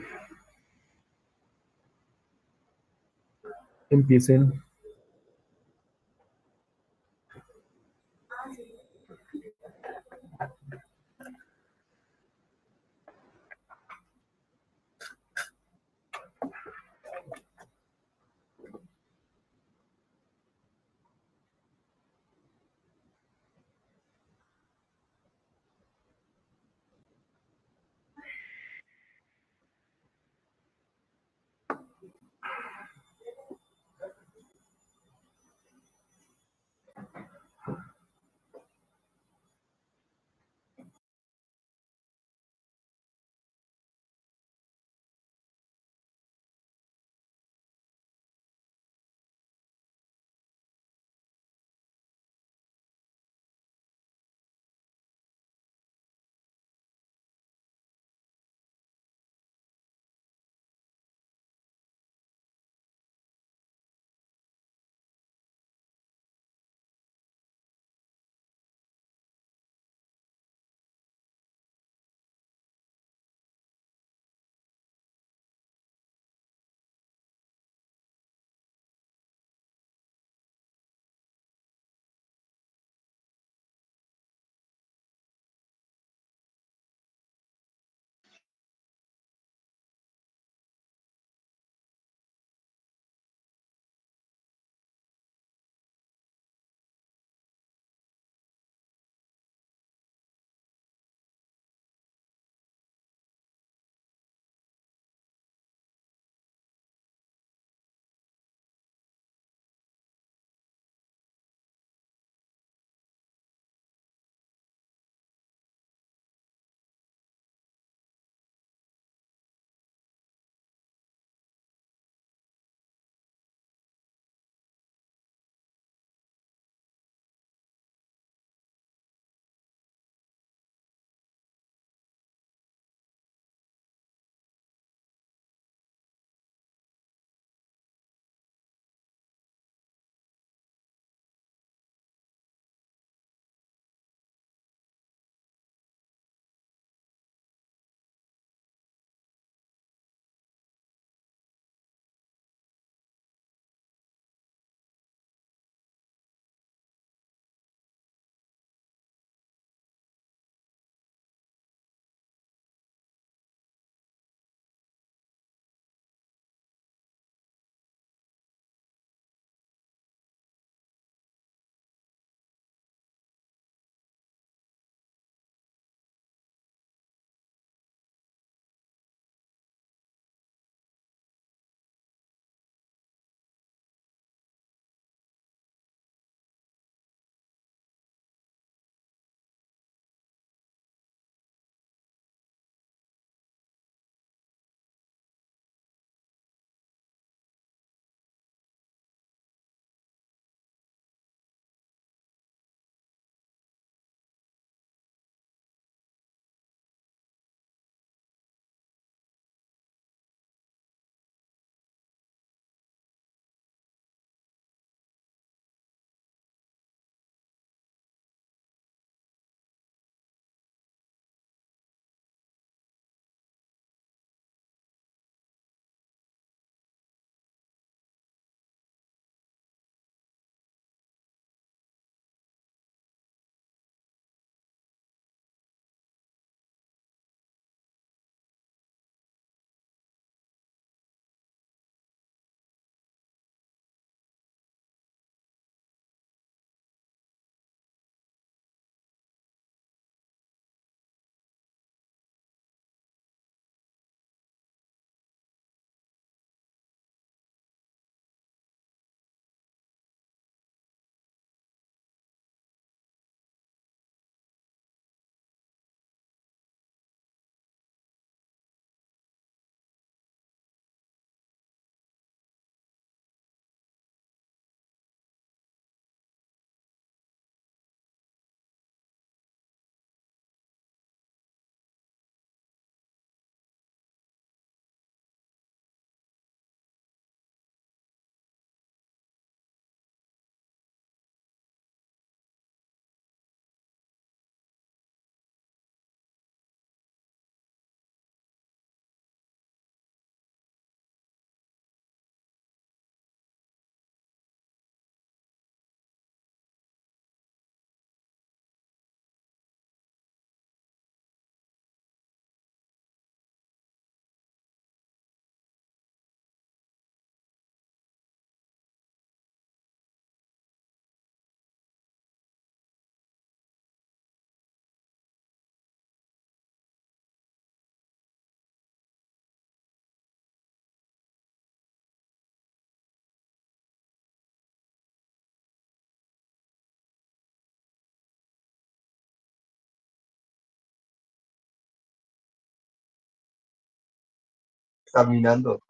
B: caminando.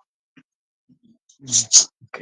B: Ok.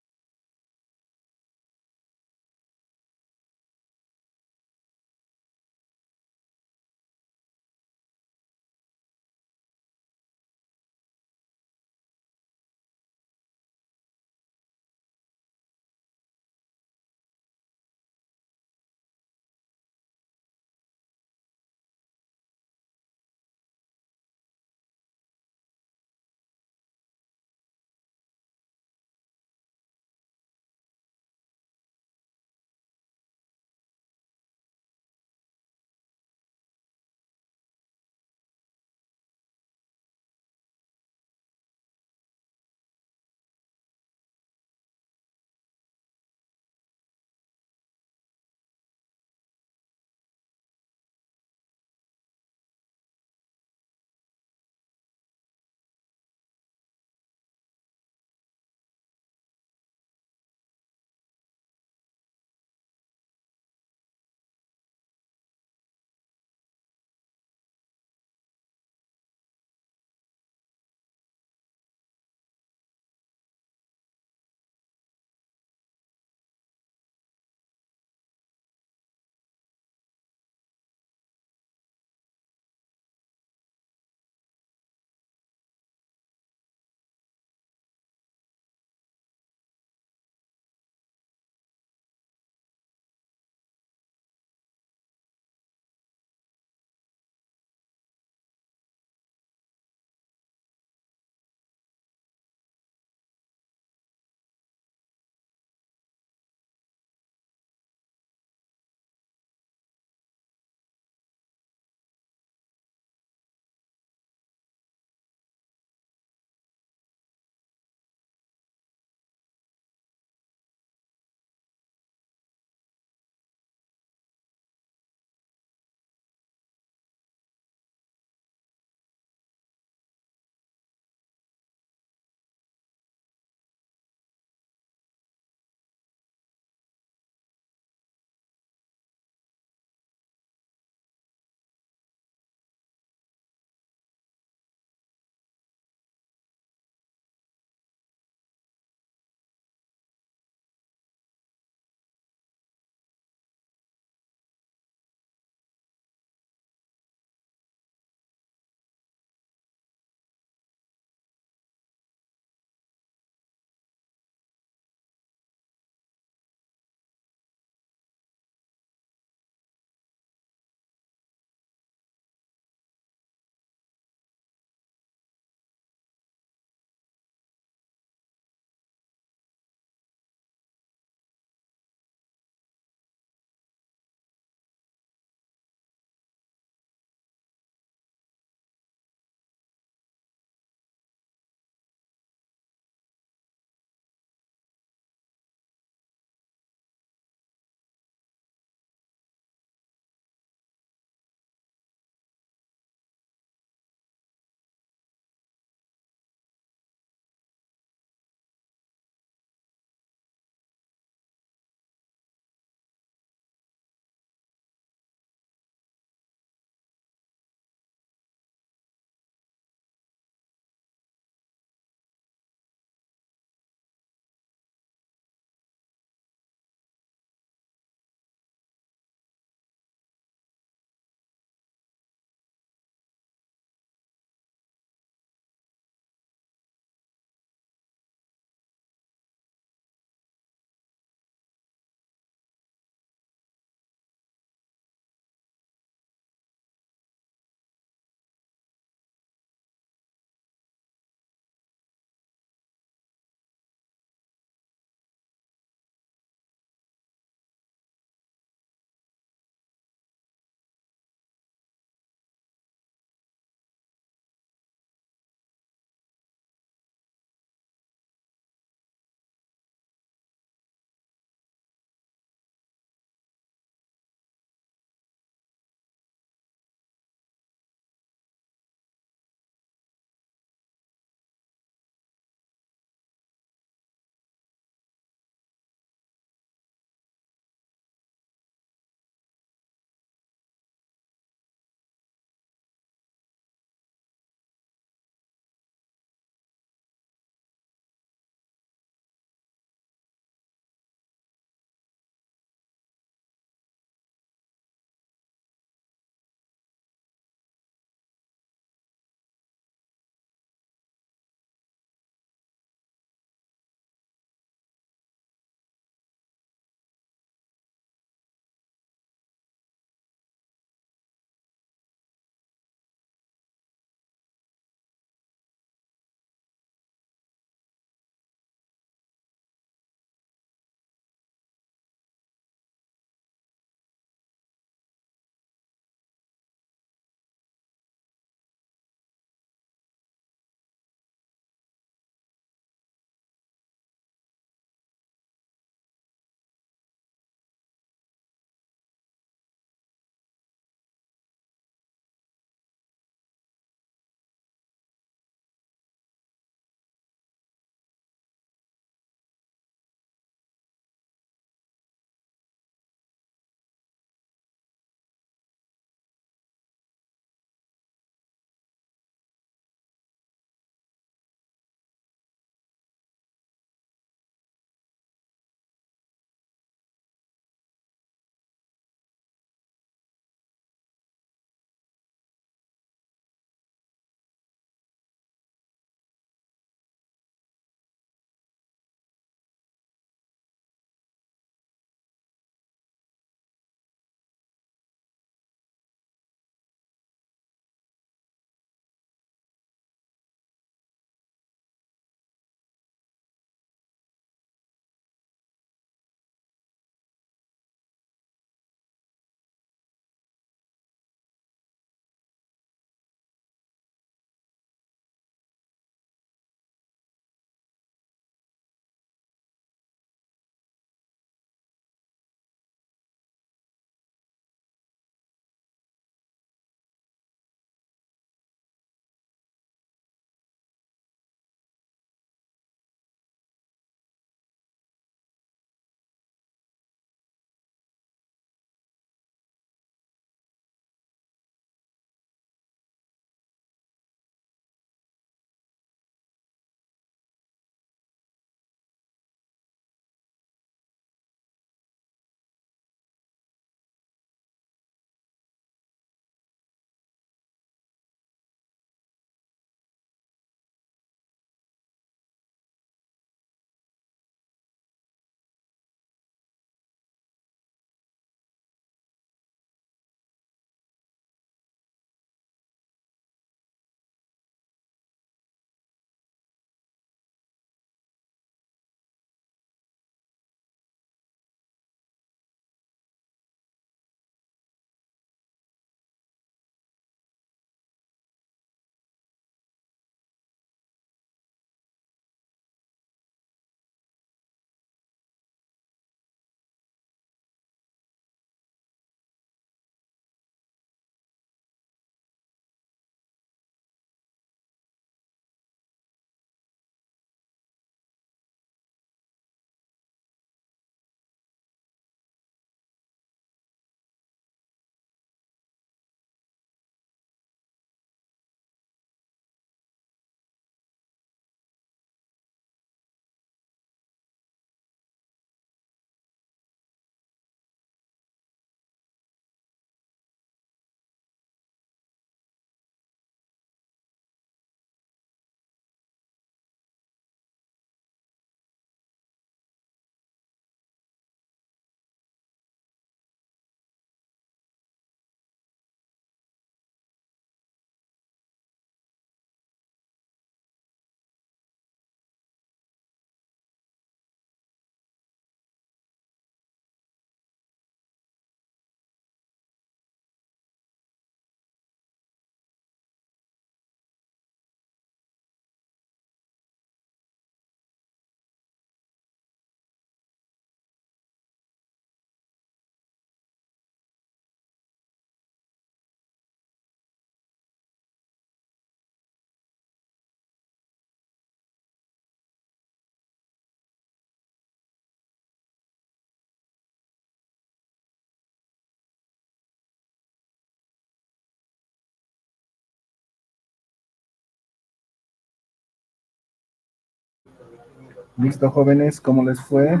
B: ¿Listo, jóvenes? ¿Cómo les fue?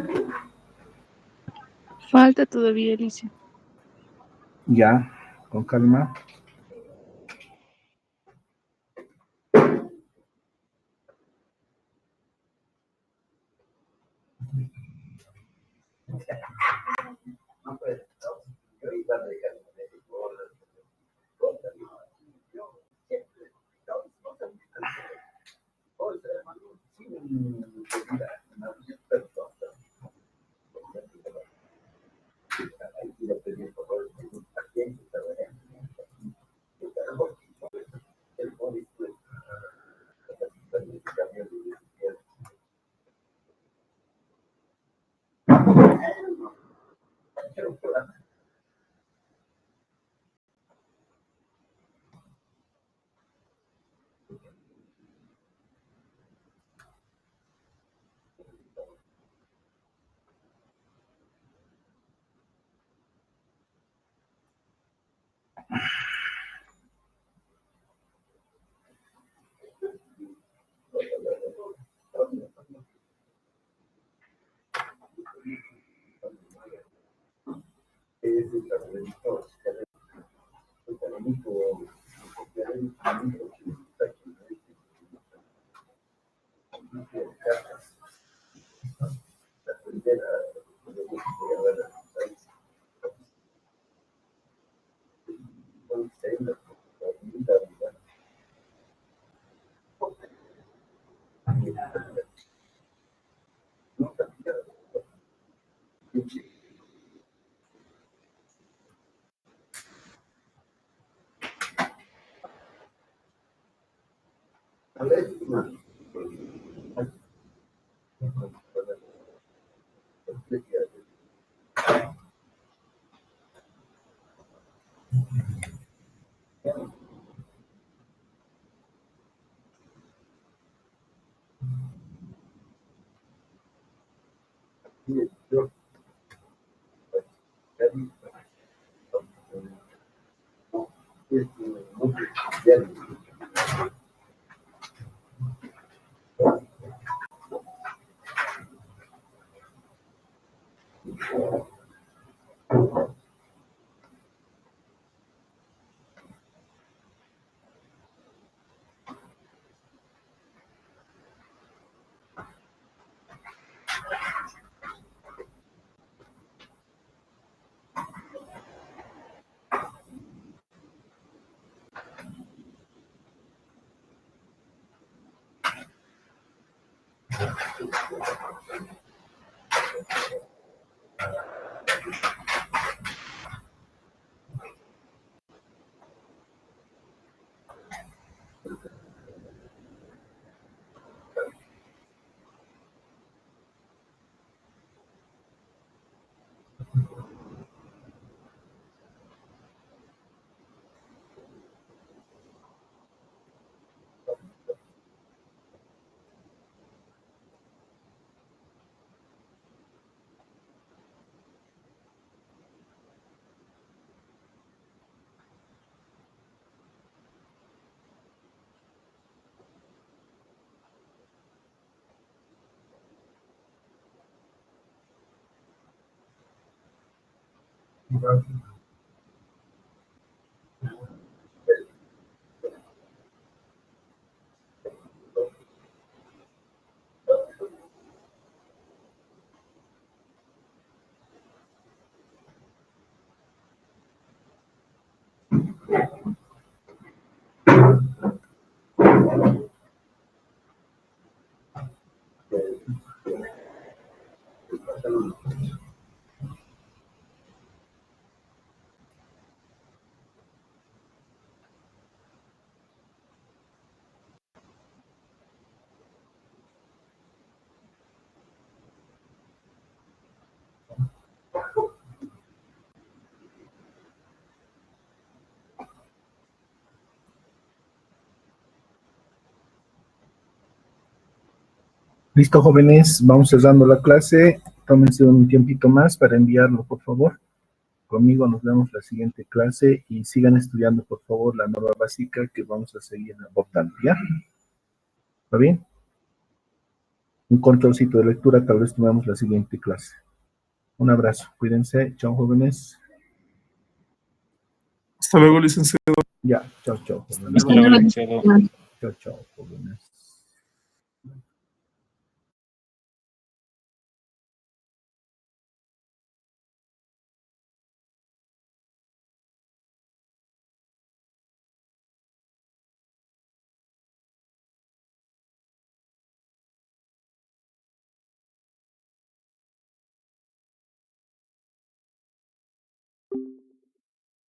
E: Falta todavía, Alicia.
B: Ya, con calma. Listo, jóvenes, vamos cerrando la clase. Tómense un tiempito más para enviarlo, por favor. Conmigo nos vemos la siguiente clase y sigan estudiando, por favor, la norma básica que vamos a seguir abordando, ¿ya? ¿Está bien? un controlcito de lectura, tal vez tomemos la siguiente clase. Un abrazo, cuídense, chao jóvenes.
A: Hasta luego, licenciado.
B: Ya, chao, chao.
I: Hasta luego, licenciado.
B: Chao, chao, jóvenes.